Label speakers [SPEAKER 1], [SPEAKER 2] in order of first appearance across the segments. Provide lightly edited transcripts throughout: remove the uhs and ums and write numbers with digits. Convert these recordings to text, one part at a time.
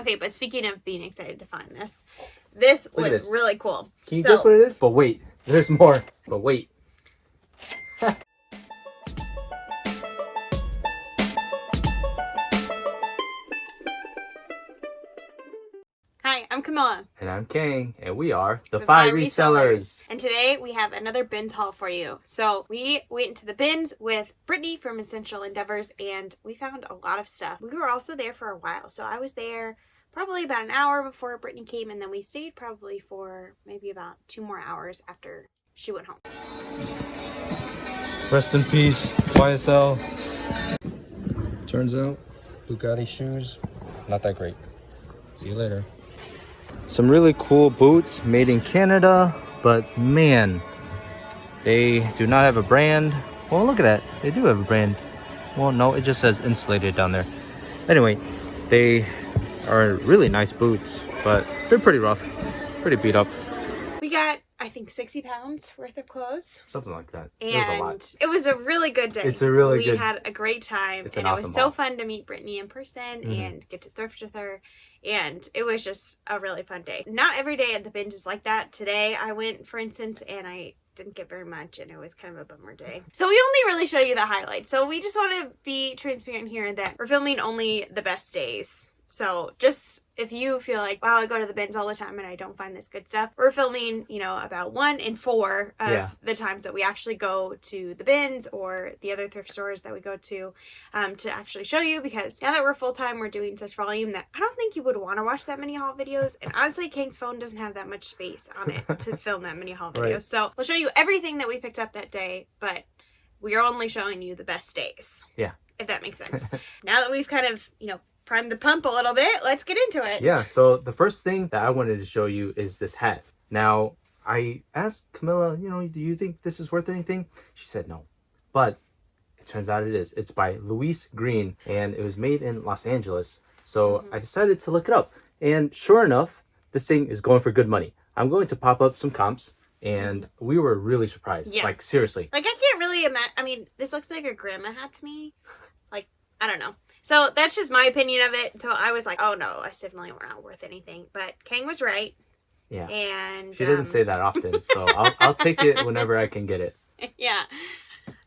[SPEAKER 1] Okay, but speaking of being excited to find this was really cool.
[SPEAKER 2] Can you guess what it is? But wait, there's more. But wait.
[SPEAKER 1] Hi, I'm Camilla.
[SPEAKER 2] And I'm Kang, and we are the Five Resellers.
[SPEAKER 1] And today we have another bins haul for you. So we went into the bins with Brittany from Essential Endeavors, and we found a lot of stuff. We were also there for a while. So I was there probably about an hour before Brittany came, and then we stayed probably for maybe about 2 more hours after she went home.
[SPEAKER 2] Rest in peace, YSL. Turns out, Bugatti shoes, not that great. See you later. Some really cool boots made in Canada, but man, they do not have a brand. Well, look at that. They do have a brand. Well, no, it just says insulated down there. Anyway, they are really nice boots, but they're pretty rough, pretty beat up.
[SPEAKER 1] We got, I think, 60 pounds worth of clothes.
[SPEAKER 2] Something like that.
[SPEAKER 1] And
[SPEAKER 2] it was a lot.
[SPEAKER 1] It was a really good day.
[SPEAKER 2] It's a really good.
[SPEAKER 1] We had a great time.
[SPEAKER 2] It's an
[SPEAKER 1] and
[SPEAKER 2] awesome
[SPEAKER 1] it was so
[SPEAKER 2] haul.
[SPEAKER 1] fun to meet Brittany in person and get to thrift with her. And it was just a really fun day. Not every day at the binge is like that. Today I went, for instance, and I didn't get very much, and it was kind of a bummer day. So we only really show you the highlights. So we just want to be transparent here that we're filming only the best days. So just if you feel like, wow, I go to the bins all the time and I don't find this good stuff, we're filming, about 1 in 4 of the times that we actually go to the bins or the other thrift stores that we go to actually show you, because now that we're full-time, we're doing such volume that I don't think you would want to watch that many haul videos. And honestly, Kang's phone doesn't have that much space on it to film that many haul videos. Right. So we'll show you everything that we picked up that day, but we are only showing you the best days.
[SPEAKER 2] Yeah.
[SPEAKER 1] If that makes sense. Now that we've kind of, prime the pump a little bit, let's get into it.
[SPEAKER 2] Yeah, so the first thing that I wanted to show you is this hat. Now, I asked Camilla, do you think this is worth anything? She said no, but it turns out it is. It's by Luis Green, and it was made in Los Angeles. So I decided to look it up, and sure enough, this thing is going for good money. I'm going to pop up some comps, and we were really surprised. Yeah. Like, seriously.
[SPEAKER 1] Like, I can't really imagine. I mean, this looks like a grandma hat to me. Like, I don't know. So that's just my opinion of it. So I was like, oh no, it's definitely not worth anything. But Kang was right.
[SPEAKER 2] Yeah.
[SPEAKER 1] And
[SPEAKER 2] she doesn't say that often, so I'll take it whenever I can get it.
[SPEAKER 1] Yeah.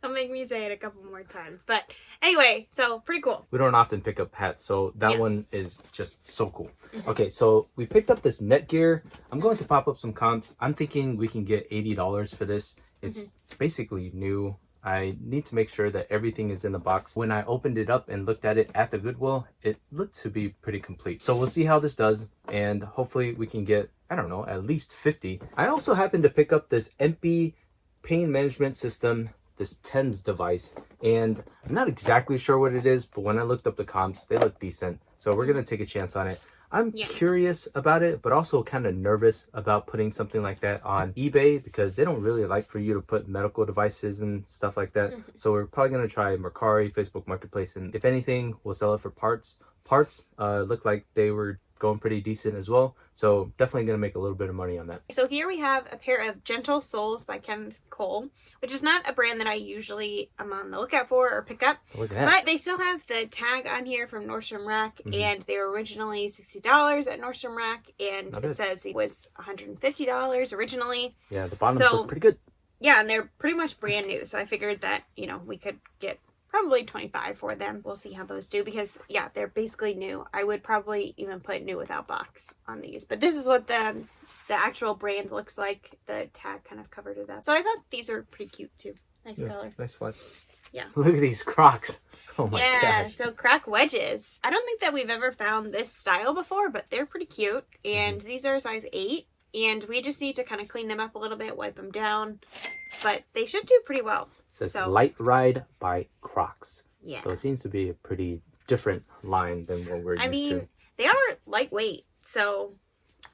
[SPEAKER 1] He'll make me say it a couple more times. But anyway, so pretty cool.
[SPEAKER 2] We don't often pick up hats, so that one is just so cool. Okay, so we picked up this Netgear. I'm going to pop up some comps. I'm thinking we can get $80 for this. It's basically new. I need to make sure that everything is in the box. When I opened it up and looked at it at the Goodwill, it looked to be pretty complete. So we'll see how this does, and hopefully we can get, I don't know, at least 50. I also happened to pick up this MP pain management system, this TENS device, and I'm not exactly sure what it is, but when I looked up the comps, they look decent. So we're gonna take a chance on it. I'm curious about it, but also kind of nervous about putting something like that on eBay, because they don't really like for you to put medical devices and stuff like that. So we're probably going to try Mercari, Facebook Marketplace, and if anything, we'll sell it for parts. Parts look like they were going pretty decent as well. So definitely going to make a little bit of money on that.
[SPEAKER 1] So here we have a pair of Gentle Soles by Kenneth Cole, which is not a brand that I usually am on the lookout for or pick up.
[SPEAKER 2] Look at that.
[SPEAKER 1] But they still have the tag on here from Nordstrom Rack, and they were originally $60 at Nordstrom Rack, and it says it was $150 originally.
[SPEAKER 2] Yeah, the bottoms look pretty good.
[SPEAKER 1] Yeah, and they're pretty much brand new, so I figured that, we could get probably 25 for them. We'll see how those do, because they're basically new. I would probably even put new without box on these, but this is what the actual brand looks like. The tag kind of covered it up. So I thought these are pretty cute too. Nice color.
[SPEAKER 2] Nice flats.
[SPEAKER 1] Yeah.
[SPEAKER 2] Look at these Crocs. Oh my gosh.
[SPEAKER 1] Yeah, so Croc wedges. I don't think that we've ever found this style before, but they're pretty cute. And these are a size 8. And we just need to kind of clean them up a little bit, wipe them down. But they should do pretty well.
[SPEAKER 2] It says Light Ride by Crocs.
[SPEAKER 1] Yeah.
[SPEAKER 2] So it seems to be a pretty different line than what we're used to.
[SPEAKER 1] They are lightweight, so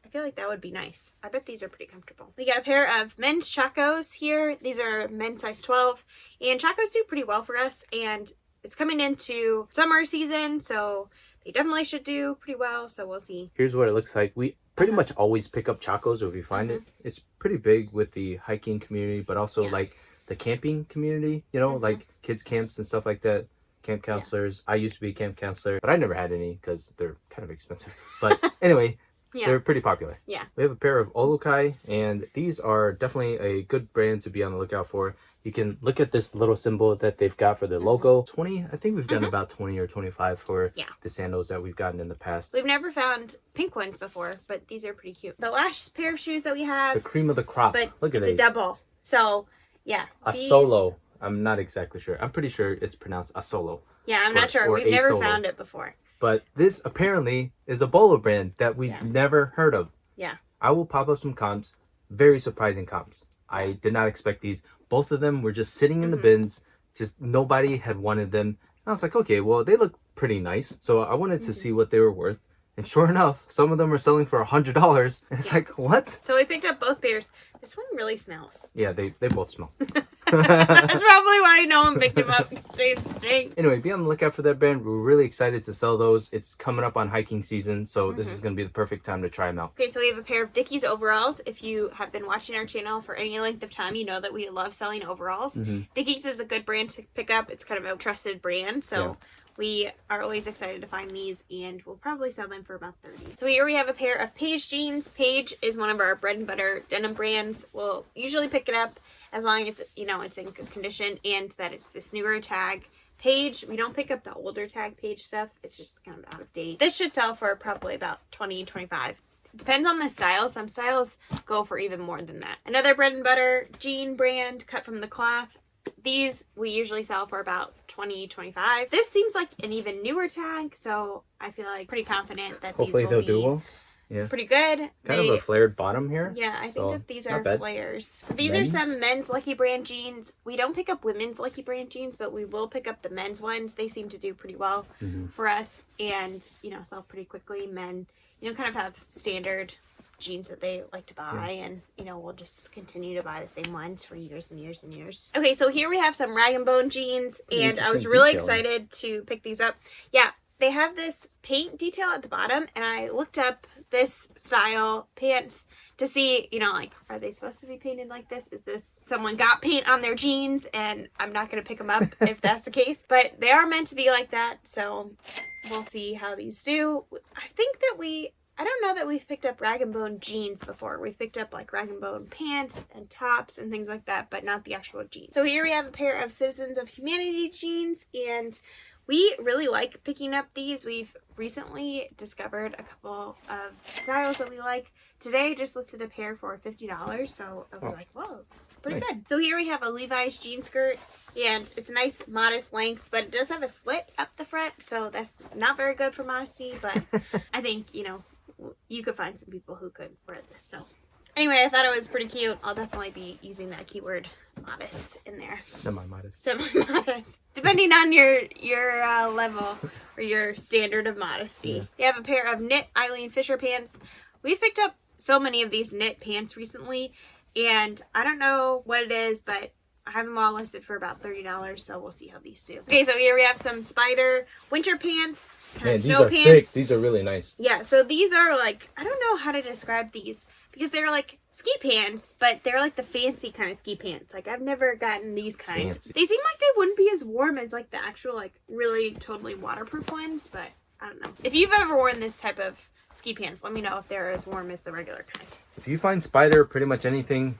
[SPEAKER 1] I feel like that would be nice. I bet these are pretty comfortable. We got a pair of men's Chacos here. These are men's size 12. And Chacos do pretty well for us. And it's coming into summer season, so they definitely should do pretty well. So we'll see.
[SPEAKER 2] Here's what it looks like. We pretty much always pick up Chacos if we find it. It's pretty big with the hiking community, but also like the camping community, like kids camps and stuff like that. camp counselors. I used to be a camp counselor, but I never had any because they're kind of expensive. But anyway, they're pretty popular.
[SPEAKER 1] Yeah.
[SPEAKER 2] We have a pair of Olukai, and these are definitely a good brand to be on the lookout for. You can look at this little symbol that they've got for their logo. 20, I think we've done about 20 or 25 for the sandals that we've gotten in the past.
[SPEAKER 1] We've never found pink ones before, but these are pretty cute. The last pair of shoes that we have,
[SPEAKER 2] the cream of the crop.
[SPEAKER 1] But
[SPEAKER 2] look at
[SPEAKER 1] it's a double. So, yeah.
[SPEAKER 2] A solo. I'm not exactly sure. I'm pretty sure it's pronounced a solo.
[SPEAKER 1] Yeah, I'm not sure. We've never found it before.
[SPEAKER 2] But this apparently is a bolo brand that we've never heard of.
[SPEAKER 1] Yeah.
[SPEAKER 2] I will pop up some comps. Very surprising comps. I did not expect these. Both of them were just sitting in the bins. Just nobody had wanted them. And I was like, okay, well, they look pretty nice. So I wanted to see what they were worth. And sure enough, some of them are selling for $100. And it's like, what?
[SPEAKER 1] So we picked up both pairs. This one really smells.
[SPEAKER 2] Yeah, they both smell.
[SPEAKER 1] That's probably why no one picked them up. They stink.
[SPEAKER 2] Anyway, be on the lookout for that brand. We're really excited to sell those. It's coming up on hiking season, so this is going to be the perfect time to try them out.
[SPEAKER 1] Okay, so we have a pair of Dickies Overalls. If you have been watching our channel for any length of time, you know that we love selling overalls. Dickies is a good brand to pick up. It's kind of a trusted brand, so we are always excited to find these, and we'll probably sell them for about $30. So here we have a pair of Paige jeans. Paige is one of our bread and butter denim brands. We'll usually pick it up as long as, you know, it's in good condition and that it's this newer tag. Paige, we don't pick up the older tag Paige stuff. It's just kind of out of date. This should sell for probably about $20, $25. Depends on the style. Some styles go for even more than that. Another bread and butter jean brand cut from the cloth. These we usually sell for about $20, $25. This seems like an even newer tag, so I feel like pretty confident that
[SPEAKER 2] Hopefully
[SPEAKER 1] these will
[SPEAKER 2] do well. Yeah.
[SPEAKER 1] Pretty good.
[SPEAKER 2] Kind of a flared bottom here.
[SPEAKER 1] Yeah, I think that these are flares. So these
[SPEAKER 2] men's?
[SPEAKER 1] are some men's Lucky Brand jeans. We don't pick up women's Lucky Brand jeans, but we will pick up the men's ones. They seem to do pretty well for us and, you know, sell pretty quickly. Men, you know, kind of have standard jeans that they like to buy, and, you know, we'll just continue to buy the same ones for years and years and years. Okay, so here we have some Rag & Bone jeans, and I was really excited to pick these up. Yeah, they have this paint detail at the bottom, and I looked up this style pants to see, you know, like, are they supposed to be painted like this? Is this someone got paint on their jeans and I'm not going to pick them up if that's the case? But they are meant to be like that, so we'll see how these do. I think that I don't know that we've picked up Rag & Bone jeans before. We've picked up like Rag & Bone pants and tops and things like that, but not the actual jeans. So here we have a pair of Citizens of Humanity jeans, and we really like picking up these. We've recently discovered a couple of styles that we like. Today I just listed a pair for $50, so I was like, whoa, pretty good. So here we have a Levi's jean skirt, and it's a nice modest length, but it does have a slit up the front, so that's not very good for modesty, but I think, you know, you could find some people who could wear this. So anyway, I thought it was pretty cute. I'll definitely be using that keyword modest in there.
[SPEAKER 2] Semi-modest.
[SPEAKER 1] Semi-modest. Depending on your level or your standard of modesty. Yeah. They have a pair of knit Eileen Fisher pants. We've picked up so many of these knit pants recently, and I don't know what it is, but I have them all listed for about $30, so we'll see how these do. Okay, so here we have some Spider winter pants, kind of snow pants.
[SPEAKER 2] Thick. These are really nice.
[SPEAKER 1] Yeah, so these are like, I don't know how to describe these, because they're like ski pants, but they're like the fancy kind of ski pants. Like, I've never gotten these kind.
[SPEAKER 2] Fancy.
[SPEAKER 1] They seem like they wouldn't be as warm as like the actual like really totally waterproof ones, but I don't know. If you've ever worn this type of ski pants, let me know if they're as warm as the regular kind.
[SPEAKER 2] If you find Spider pretty much anything,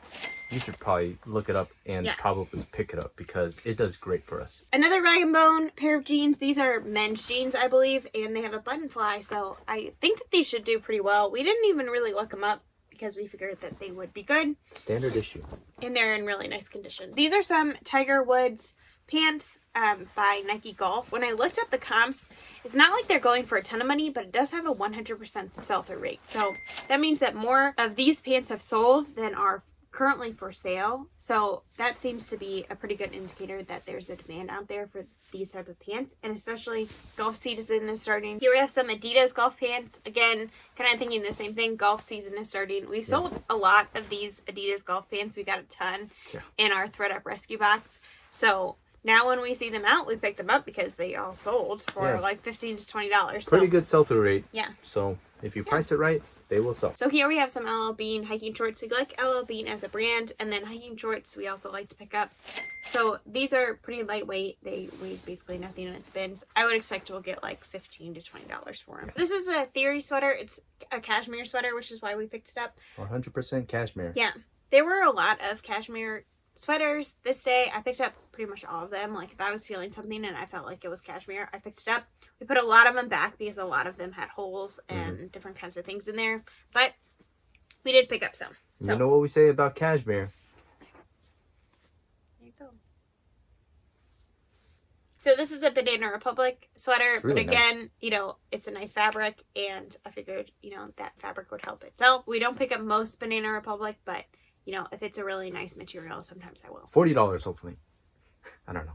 [SPEAKER 2] you should probably look it up and probably pick it up, because it does great for us.
[SPEAKER 1] Another Rag & Bone pair of jeans. These are men's jeans, I believe, and they have a button fly, so I think that these should do pretty well. We didn't even really look them up because we figured that they would be good.
[SPEAKER 2] Standard issue.
[SPEAKER 1] And they're in really nice condition. These are some Tiger Woods pants by Nike Golf. When I looked up the comps, it's not like they're going for a ton of money, but it does have a 100% sell-through rate. So that means that more of these pants have sold than are currently for sale. So that seems to be a pretty good indicator that there's a demand out there for these type of pants, and especially golf season is starting. Here we have some Adidas golf pants. Again, kind of thinking the same thing. Golf season is starting. We've sold a lot of these Adidas golf pants. We got a ton in our Thread Up Rescue box. So now when we see them out, we pick them up because they all sold for like $15 to $20.
[SPEAKER 2] Pretty good sell-through rate.
[SPEAKER 1] Yeah.
[SPEAKER 2] So if you price it right, they will sell.
[SPEAKER 1] So here we have some LL Bean hiking shorts. We like LL Bean as a brand, and then hiking shorts we also like to pick up. So these are pretty lightweight. They weigh basically nothing in its bins. I would expect we'll get like $15 to $20 for them. This is a Theory sweater. It's a cashmere sweater, which is why we picked it up.
[SPEAKER 2] 100% cashmere.
[SPEAKER 1] Yeah. There were a lot of cashmere sweaters this day. I picked up pretty much all of them. Like if I was feeling something and I felt like it was cashmere, I picked it up. We put a lot of them back because a lot of them had holes and different kinds of things in there. But we did pick up some. So.
[SPEAKER 2] You know what we say about cashmere?
[SPEAKER 1] There you go. So this is a Banana Republic sweater,
[SPEAKER 2] Really
[SPEAKER 1] but again,
[SPEAKER 2] nice.
[SPEAKER 1] you know, it's a nice fabric, and I figured, you know, that fabric would help itself. We don't pick up most Banana Republic, but you know, if it's a really nice material, sometimes I will.
[SPEAKER 2] $40, hopefully. I don't know.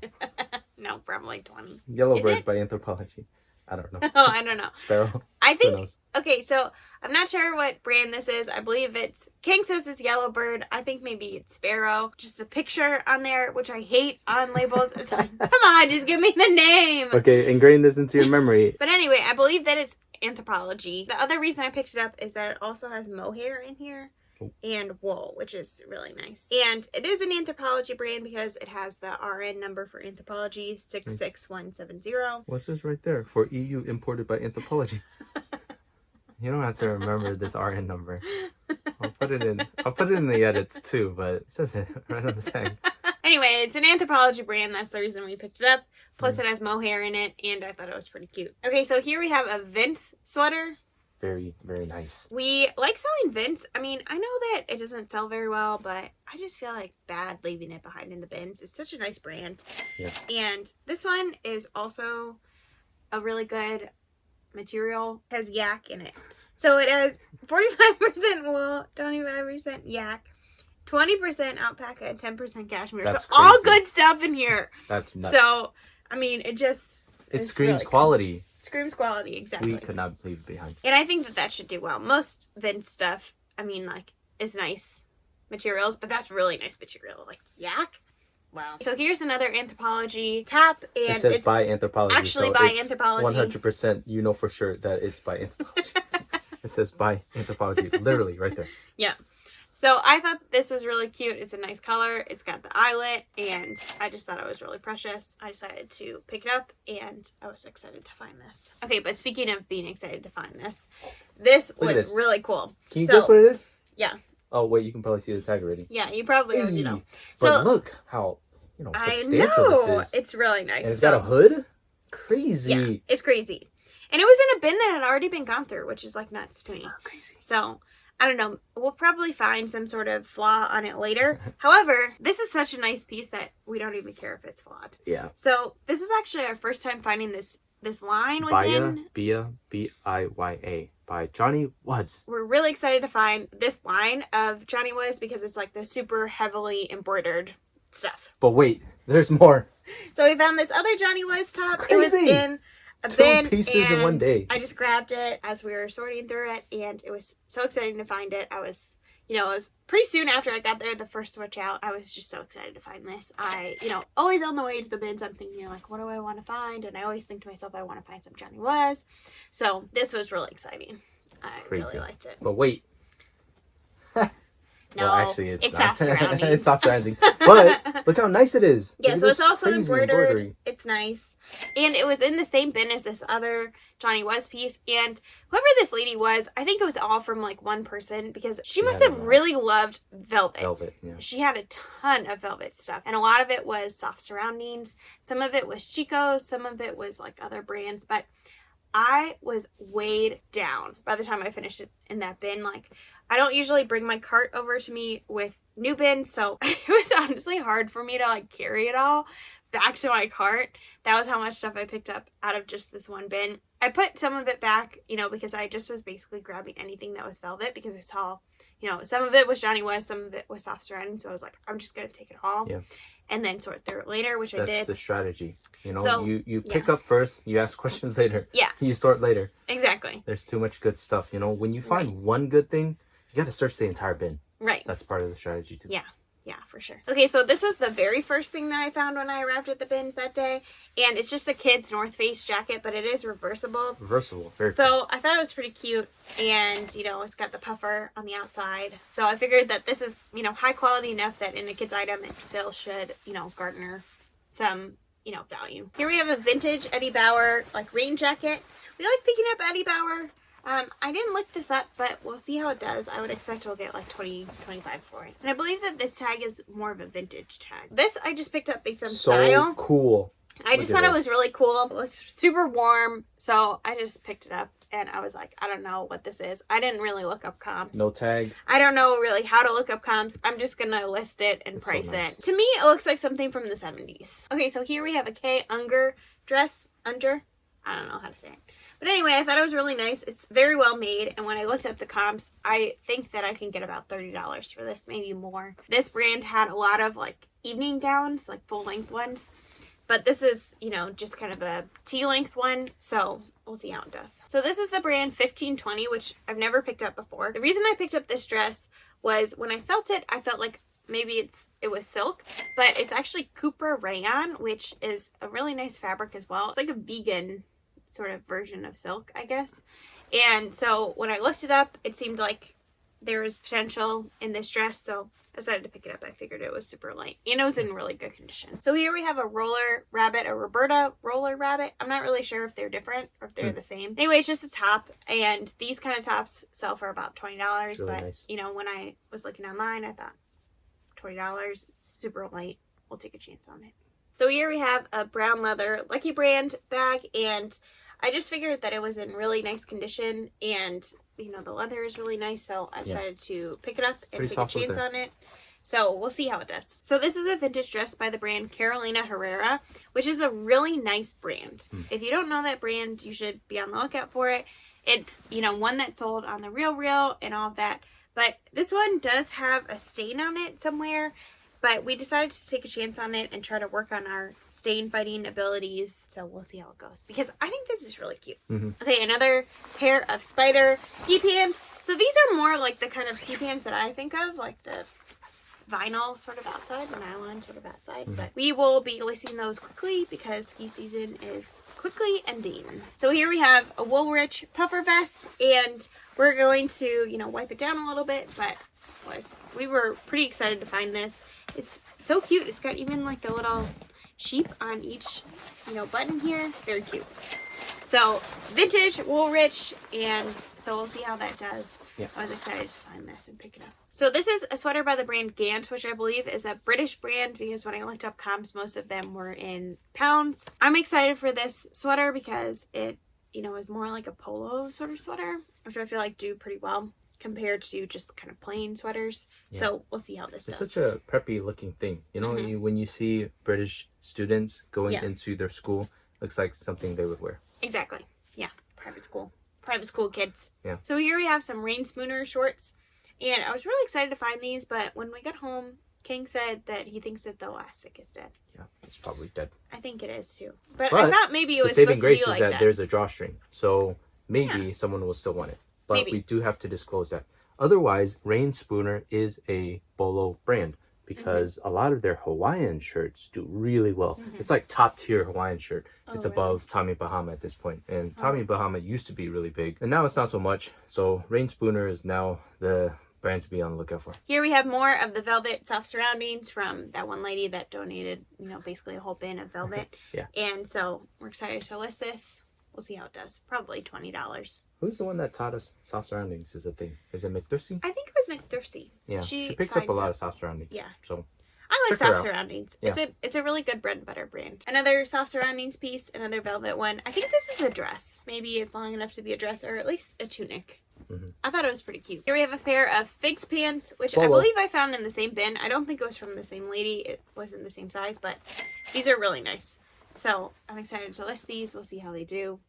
[SPEAKER 1] No, probably 20.
[SPEAKER 2] Yellowbird by Anthropologie. I don't know.
[SPEAKER 1] Oh, I don't know.
[SPEAKER 2] Sparrow.
[SPEAKER 1] I
[SPEAKER 2] Who
[SPEAKER 1] think,
[SPEAKER 2] knows?
[SPEAKER 1] okay, so I'm not sure what brand this is. I believe it's, King says it's Yellowbird. I think maybe it's Sparrow. Just a picture on there, which I hate on labels. It's like, come on, just give me the name.
[SPEAKER 2] Okay, ingrain this into your memory.
[SPEAKER 1] But anyway, I believe that it's Anthropologie. The other reason I picked it up is that it also has mohair in here. And wool, which is really nice. And it is an Anthropologie brand because it has the RN number for Anthropologie, 66170.
[SPEAKER 2] What's this right there? For EU imported by Anthropologie. You don't have to remember this RN number. I'll put it in the edits too, but it says it right on the tag.
[SPEAKER 1] Anyway, it's an Anthropologie brand. That's the reason we picked it up. Plus it has mohair in it, and I thought it was pretty cute. Okay, so here we have a Vince sweater.
[SPEAKER 2] Very, very nice.
[SPEAKER 1] We like selling Vince. I mean, I know that it doesn't sell very well, but I just feel like bad leaving it behind in the bins. It's such a nice brand.
[SPEAKER 2] Yeah.
[SPEAKER 1] And this one is also a really good material. It has yak in it. So it has 45% wool, 25% yak, 20% alpaca, and 10% cashmere.
[SPEAKER 2] That's
[SPEAKER 1] so all
[SPEAKER 2] crazy.
[SPEAKER 1] good stuff in here.
[SPEAKER 2] That's nuts.
[SPEAKER 1] So, I mean, it just...
[SPEAKER 2] It
[SPEAKER 1] is
[SPEAKER 2] screams
[SPEAKER 1] really
[SPEAKER 2] quality.
[SPEAKER 1] Screams quality, exactly.
[SPEAKER 2] We could not leave it behind.
[SPEAKER 1] And I think that should do well. Most Vince stuff, I mean, like, is nice materials, but that's really nice material. Like, yak? Wow. So here's another Anthropologie top, and
[SPEAKER 2] It says
[SPEAKER 1] it's
[SPEAKER 2] by Anthropologie.
[SPEAKER 1] actually
[SPEAKER 2] so
[SPEAKER 1] by
[SPEAKER 2] it's
[SPEAKER 1] Anthropologie.
[SPEAKER 2] 100% you know for sure that it's by Anthropologie. It says by Anthropologie. Literally right there.
[SPEAKER 1] Yeah. So I thought this was really cute. It's a nice color. It's got the eyelet, and I just thought it was really precious. I decided to pick it up, and I was excited to find this. Okay, but speaking of being excited to find this, this
[SPEAKER 2] Look at
[SPEAKER 1] was
[SPEAKER 2] this.
[SPEAKER 1] really cool.
[SPEAKER 2] Can you guess what it is?
[SPEAKER 1] Yeah.
[SPEAKER 2] Oh, wait, you can probably see the tag already.
[SPEAKER 1] Yeah, you probably already know.
[SPEAKER 2] But
[SPEAKER 1] So
[SPEAKER 2] look how,
[SPEAKER 1] I
[SPEAKER 2] substantial
[SPEAKER 1] know.
[SPEAKER 2] this is.
[SPEAKER 1] It's really nice.
[SPEAKER 2] And it's got a hood? Crazy.
[SPEAKER 1] Yeah, it's crazy. And it was in a bin that had already been gone through, which is like nuts to me.
[SPEAKER 2] Crazy.
[SPEAKER 1] So, I don't know. We'll probably find some sort of flaw on it later. However, this is such a nice piece that we don't even care if it's flawed.
[SPEAKER 2] Yeah.
[SPEAKER 1] So, this is actually our first time finding this line within.
[SPEAKER 2] Bia, B-I-Y-A. By Johnny Was.
[SPEAKER 1] We're really excited to find this line of Johnny Was because it's like the super heavily embroidered stuff.
[SPEAKER 2] But wait, there's more.
[SPEAKER 1] So, we found this other Johnny Was top.
[SPEAKER 2] Crazy.
[SPEAKER 1] It was in a
[SPEAKER 2] Two
[SPEAKER 1] bin,
[SPEAKER 2] pieces in
[SPEAKER 1] and
[SPEAKER 2] one day.
[SPEAKER 1] I just grabbed it as we were sorting through it, and it was so exciting to find it. I was, it was pretty soon after I got there, the first switch out. I was just so excited to find this. I, always on the way to the bins, I'm thinking, like, what do I want to find? And I always think to myself, I want to find some Johnny Was. So this was really exciting. I really liked it.
[SPEAKER 2] But wait.
[SPEAKER 1] No,
[SPEAKER 2] well, actually, it's not.
[SPEAKER 1] soft surroundings.
[SPEAKER 2] It's soft surroundings. But look how nice it is.
[SPEAKER 1] Yeah,
[SPEAKER 2] Look at
[SPEAKER 1] so it's
[SPEAKER 2] this
[SPEAKER 1] also
[SPEAKER 2] crazy
[SPEAKER 1] embroidered.
[SPEAKER 2] embroidery.
[SPEAKER 1] It's nice. And it was in the same bin as this other Johnny Was piece. And whoever this lady was, I think it was all from like one person because she must have really loved velvet.
[SPEAKER 2] Velvet, yeah.
[SPEAKER 1] She had a ton of velvet stuff. And a lot of it was soft surroundings. Some of it was Chico's. Some of it was like other brands. But I was weighed down by the time I finished it in that bin. Like, I don't usually bring my cart over to me with new bins, so it was honestly hard for me to like carry it all back to my cart. That was how much stuff I picked up out of just this one bin. I put some of it back, because I just was basically grabbing anything that was velvet because I saw, some of it was Johnny Was, some of it was soft surrounding, so I was like, I'm just going to take it all.
[SPEAKER 2] Yeah.
[SPEAKER 1] And then sort through it later, which I did.
[SPEAKER 2] That's the strategy.
[SPEAKER 1] So,
[SPEAKER 2] you pick up first, you ask questions later.
[SPEAKER 1] Yeah.
[SPEAKER 2] You sort later.
[SPEAKER 1] Exactly.
[SPEAKER 2] There's too much good stuff. When you find one good thing, you got to search the entire bin.
[SPEAKER 1] Right.
[SPEAKER 2] That's part of the strategy too.
[SPEAKER 1] Yeah. Yeah, for sure. Okay, so this was the very first thing that I found when I arrived at the bins that day. And it's just a kid's North Face jacket, but it is reversible.
[SPEAKER 2] Reversible. Very cool.
[SPEAKER 1] So I thought it was pretty cute. And, you know, it's got the puffer on the outside. So I figured that this is, you know, high quality enough that in a kid's item, it still should, you know, garner some, you know, value. Here we have a vintage Eddie Bauer, like, rain jacket. We like picking up Eddie Bauer. I didn't look this up, but we'll see how it does. I would expect we'll get like 20, 25 for it. And I believe that this tag is more of a vintage tag. This I just picked up based on style.
[SPEAKER 2] So cool.
[SPEAKER 1] I just thought it was really cool. It looks super warm. So I just picked it up and I was like, I don't know what this is. I didn't really look up comps.
[SPEAKER 2] No tag.
[SPEAKER 1] I don't know really how to look up comps. I'm just going to list it and price it. To me, it looks like something from the 70s. Okay, so here we have a Kay Unger dress. Unger? I don't know how to say it. But anyway, I thought it was really nice. It's very well made. And when I looked up the comps, I think that I can get about $30 for this, maybe more. This brand had a lot of like evening gowns, like full length ones. But this is, you know, just kind of a T-length one. So we'll see how it does. So this is the brand 1520, which I've never picked up before. The reason I picked up this dress was when I felt it, I felt like maybe it was silk, but it's actually Cooper rayon, which is a really nice fabric as well. It's like a vegan sort of version of silk, I guess. And so when I looked it up, it seemed like there was potential in this dress, so I decided to pick it up. I figured it was super light and it was in really good condition. So here we have a roller rabbit, a Roberta roller rabbit. I'm not really sure if they're different or if they're the same. Anyway, it's just a top, and these kind of tops sell for about $20. Really but nice. You know, when I was looking online, I thought $20, super light. We'll take a chance on it. So here we have a brown leather Lucky Brand bag, and I just figured that it was in really nice condition, and you know the leather is really nice, so I decided to pick it up and take a chance on it. So we'll see how it does. So this is a vintage dress by the brand Carolina Herrera, which is a really nice brand. If you don't know that brand, you should be on the lookout for it. It's, you know, one that's sold on the Real and all of that, but this one does have a stain on it somewhere. But we decided to take a chance on it and try to work on our stain fighting abilities. So we'll see how it goes, because I think this is really cute. Okay, another pair of spider ski pants. So these are more like the kind of ski pants that I think of, like the vinyl sort of outside, the nylon sort of outside. But we will be listing those quickly because ski season is quickly ending. So here we have a Woolrich puffer vest, and we're going to, you know, wipe it down a little bit, but we were pretty excited to find this. It's so cute. It's got even like the little sheep on each, you know, button here. Very cute. So vintage Woolrich, and so we'll see how that does. Yeah. I was excited to find this and pick it up. So this is a sweater by the brand Gant, which I believe is a British brand, because when I looked up comps, most of them were in pounds. I'm excited for this sweater because it, you know, is more like a polo sort of sweater, which I feel like do pretty well compared to just kind of plain sweaters. Yeah. So we'll see how this does.
[SPEAKER 2] It's such a preppy looking thing. You know, when you see British students going into their school, looks like something they would wear.
[SPEAKER 1] Exactly. Yeah. Private school kids. Yeah. So here we have some rain spooner shorts, and I was really excited to find these, but when we got home, King said that he thinks that the elastic is dead.
[SPEAKER 2] Yeah, it's probably dead.
[SPEAKER 1] I think it is too. But I thought maybe it was supposed to be like that. The saving grace is that
[SPEAKER 2] there's a drawstring, so maybe someone will still want it. But we do have to disclose that. Otherwise, Rain Spooner is a Bolo brand, because a lot of their Hawaiian shirts do really well. It's like top tier Hawaiian shirt. It's above Tommy Bahama at this point. And Tommy Bahama used to be really big, and now it's not so much. So Rain Spooner is now the brand to be on the lookout for.
[SPEAKER 1] Here we have more of the velvet soft surroundings from that one lady that donated, you know, basically a whole bin of velvet. And so we're excited to list this. We'll see how it does. Probably $20.
[SPEAKER 2] Who's the one that taught us soft surroundings is a thing? Is it McThrifty?
[SPEAKER 1] I think it was McThrifty.
[SPEAKER 2] Yeah, she picks up a lot of soft surroundings.
[SPEAKER 1] Yeah.
[SPEAKER 2] So
[SPEAKER 1] I like soft surroundings. Yeah. It's a really good bread and butter brand. Another soft surroundings piece, another velvet one. I think this is a dress. Maybe it's long enough to be a dress, or at least a tunic. I thought it was pretty cute. Here we have a pair of Figs pants, which I believe I found in the same bin. I don't think it was from the same lady. It wasn't the same size, but these are really nice. So I'm excited to list these. We'll see how they do.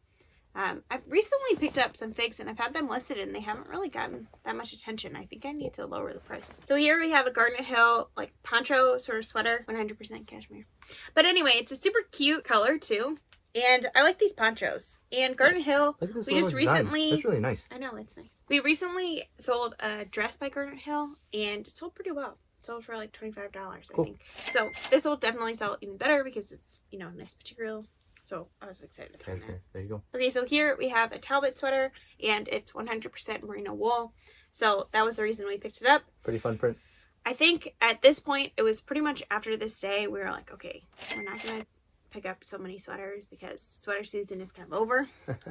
[SPEAKER 1] I've recently picked up some figs, and I've had them listed, and they haven't really gotten that much attention. I think I need to lower the price. So here we have a Garnet Hill like poncho sort of sweater, 100% cashmere. But anyway, it's a super cute color too, and I like these ponchos. And Garnet Hill,
[SPEAKER 2] look at this
[SPEAKER 1] we just recently,
[SPEAKER 2] that's really nice.
[SPEAKER 1] I know, it's nice. We recently sold a dress by Garnet Hill, and it sold pretty well. sold for like $25,
[SPEAKER 2] Cool.
[SPEAKER 1] I think. So this will definitely sell even better because it's, you know, nice material. So I was excited to find that.
[SPEAKER 2] Okay, there you go.
[SPEAKER 1] Okay, so here we have a Talbot sweater, and it's 100% merino wool. So that was the reason we picked it up.
[SPEAKER 2] Pretty fun print.
[SPEAKER 1] I think at this point, it was pretty much after this day, we were like, okay, we're not going to pick up so many sweaters because sweater season is kind of over.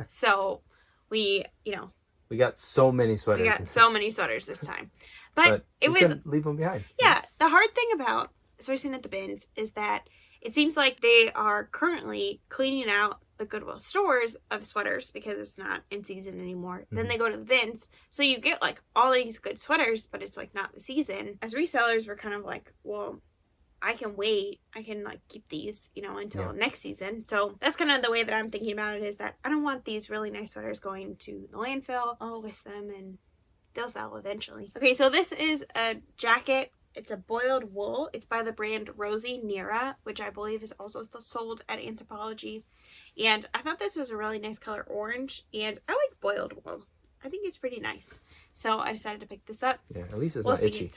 [SPEAKER 1] So we, you know,
[SPEAKER 2] we got so many sweaters.
[SPEAKER 1] We got so many sweaters this time. But it was...
[SPEAKER 2] couldn't leave them behind.
[SPEAKER 1] Yeah, the hard thing about sourcing at the bins is that it seems like they are currently cleaning out the Goodwill stores of sweaters because it's not in season anymore. Mm-hmm. Then they go to the bins. So you get like all these good sweaters, but it's like not the season. As resellers, we're kind of like, well, I can wait. I can like keep these, you know, until next season. So that's kind of the way that I'm thinking about it, is that I don't want these really nice sweaters going to the landfill. I'll list them and they'll sell eventually. Okay, so this is a jacket. It's a boiled wool. It's by the brand Rosie Nera, which I believe is also sold at Anthropologie. And I thought this was a really nice color, orange. And I like boiled wool. I think it's pretty nice. So I decided to pick this up.
[SPEAKER 2] Yeah, at least it's not itchy.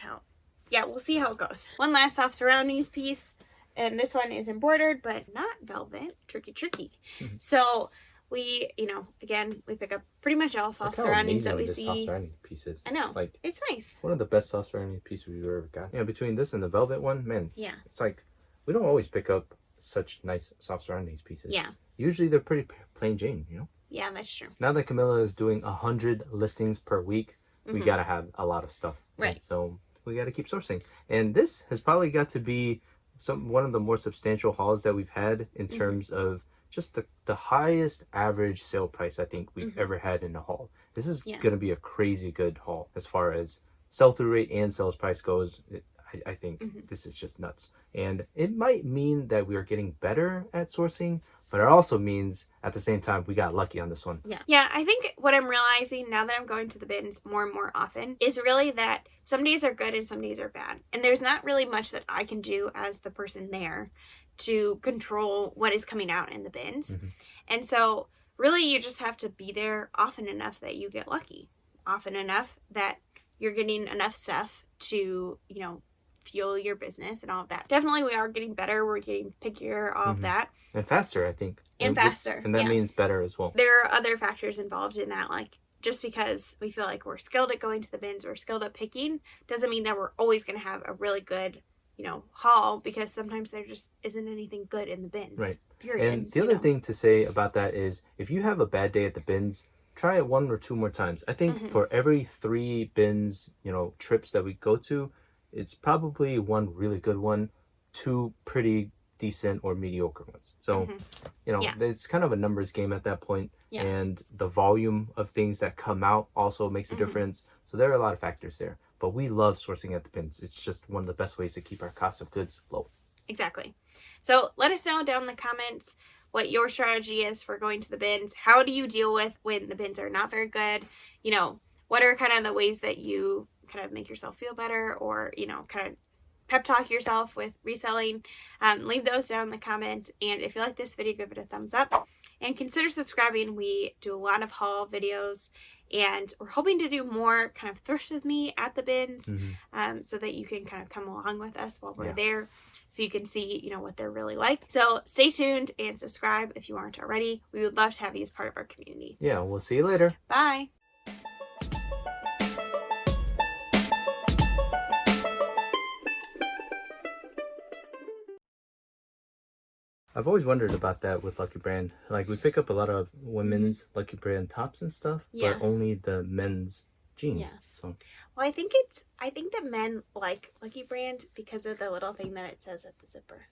[SPEAKER 1] Yeah, we'll see how it goes. One last soft surroundings piece. And this one is embroidered, but not velvet. Tricky. Mm-hmm. So we, you know, again, we pick up pretty much all soft surroundings that we see.
[SPEAKER 2] Soft surrounding pieces.
[SPEAKER 1] I know.
[SPEAKER 2] Like,
[SPEAKER 1] it's nice.
[SPEAKER 2] One of the best soft surrounding pieces we've ever got. Yeah, between this and the velvet one, man.
[SPEAKER 1] Yeah.
[SPEAKER 2] It's like, we don't always pick up such nice soft surroundings pieces.
[SPEAKER 1] Yeah.
[SPEAKER 2] Usually they're pretty plain Jane, you know?
[SPEAKER 1] Yeah, that's true.
[SPEAKER 2] Now that Camilla is doing 100 listings per week, we gotta have a lot of stuff.
[SPEAKER 1] Right.
[SPEAKER 2] And so we gotta keep sourcing. And this has probably got to be one of the more substantial hauls that we've had in terms of just the highest average sale price I think we've ever had in a haul. This is going to be a crazy good haul as far as sell-through rate and sales price goes. I think this is just nuts. And it might mean that we are getting better at sourcing, but it also means at the same time we got lucky on this one.
[SPEAKER 1] Yeah, I think what I'm realizing now that I'm going to the bins more and more often is really that some days are good and some days are bad. And there's not really much that I can do as the person there to control what is coming out in the bins. And so really you just have to be there often enough that you get lucky. Often enough that you're getting enough stuff to, you know, fuel your business and all of that. Definitely we are getting better. We're getting pickier, all of that.
[SPEAKER 2] And faster, I think.
[SPEAKER 1] And faster.
[SPEAKER 2] And that means better as well.
[SPEAKER 1] There are other factors involved in that, like just because we feel like we're skilled at going to the bins or skilled at picking doesn't mean that we're always going to have a really good, you know, haul, because sometimes there just isn't anything good in the bins.
[SPEAKER 2] Right.
[SPEAKER 1] Period.
[SPEAKER 2] And the other thing to say about that is if you have a bad day at the bins, try it 1 or 2 more times. I think for every 3 bins, you know, trips that we go to, it's probably 1 really good one, 2 pretty decent or mediocre ones. So, you know, it's kind of a numbers game at that point. And the volume of things that come out also makes a difference. So there are a lot of factors there. But we love sourcing at the bins. It's just one of the best ways to keep our cost of goods low.
[SPEAKER 1] Exactly. So let us know down in the comments what your strategy is for going to the bins. How do you deal with when the bins are not very good? You know, what are kind of the ways that you kind of make yourself feel better, or, you know, kind of pep talk yourself with reselling? Leave those down in the comments. And if you like this video, give it a thumbs up and consider subscribing. We do a lot of haul videos, and we're hoping to do more kind of thrift with me at the bins, so that you can kind of come along with us while we're there, so you can see, you know, what they're really like. So stay tuned and subscribe if you aren't already. We would love to have you as part of our community.
[SPEAKER 2] Yeah, we'll see you later.
[SPEAKER 1] Bye.
[SPEAKER 2] I've always wondered about that with Lucky Brand. Like, we pick up a lot of women's Lucky Brand tops and stuff, but only the men's jeans. So.
[SPEAKER 1] Well, I think that men like Lucky Brand because of the little thing that it says at the zipper.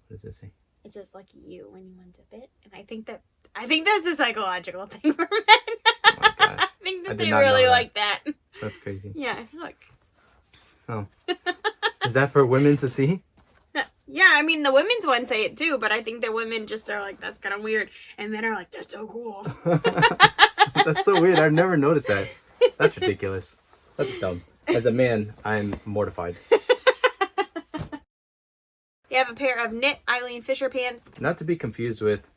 [SPEAKER 2] What does it say?
[SPEAKER 1] It says "Lucky You" when you unzip it, and I think that's a psychological thing for men.
[SPEAKER 2] Oh my gosh.
[SPEAKER 1] I think that they really like that.
[SPEAKER 2] That's crazy.
[SPEAKER 1] Yeah, look.
[SPEAKER 2] Oh. Is that for women to see?
[SPEAKER 1] Yeah, I mean, the women's one say it too, but I think that women just are like, that's kind of weird. And men are like, that's so cool.
[SPEAKER 2] That's so weird. I've never noticed that. That's ridiculous. That's dumb. As a man, I'm mortified.
[SPEAKER 1] They have a pair of knit Eileen Fisher pants.
[SPEAKER 2] Not to be confused with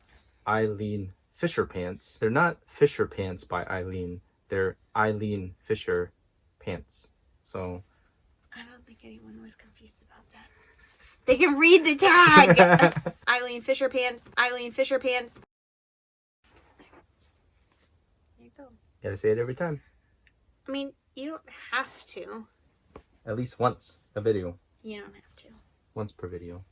[SPEAKER 2] Eileen Fisher pants. They're not Fisher pants by Eileen. They're Eileen Fisher pants. So...
[SPEAKER 1] I don't think anyone was confused about that. They can read the tag. Eileen Fisher pants. Eileen Fisher pants. There you go.
[SPEAKER 2] Gotta say it every time.
[SPEAKER 1] I mean, you don't have to.
[SPEAKER 2] At least once a video.
[SPEAKER 1] You don't have to.
[SPEAKER 2] Once per video.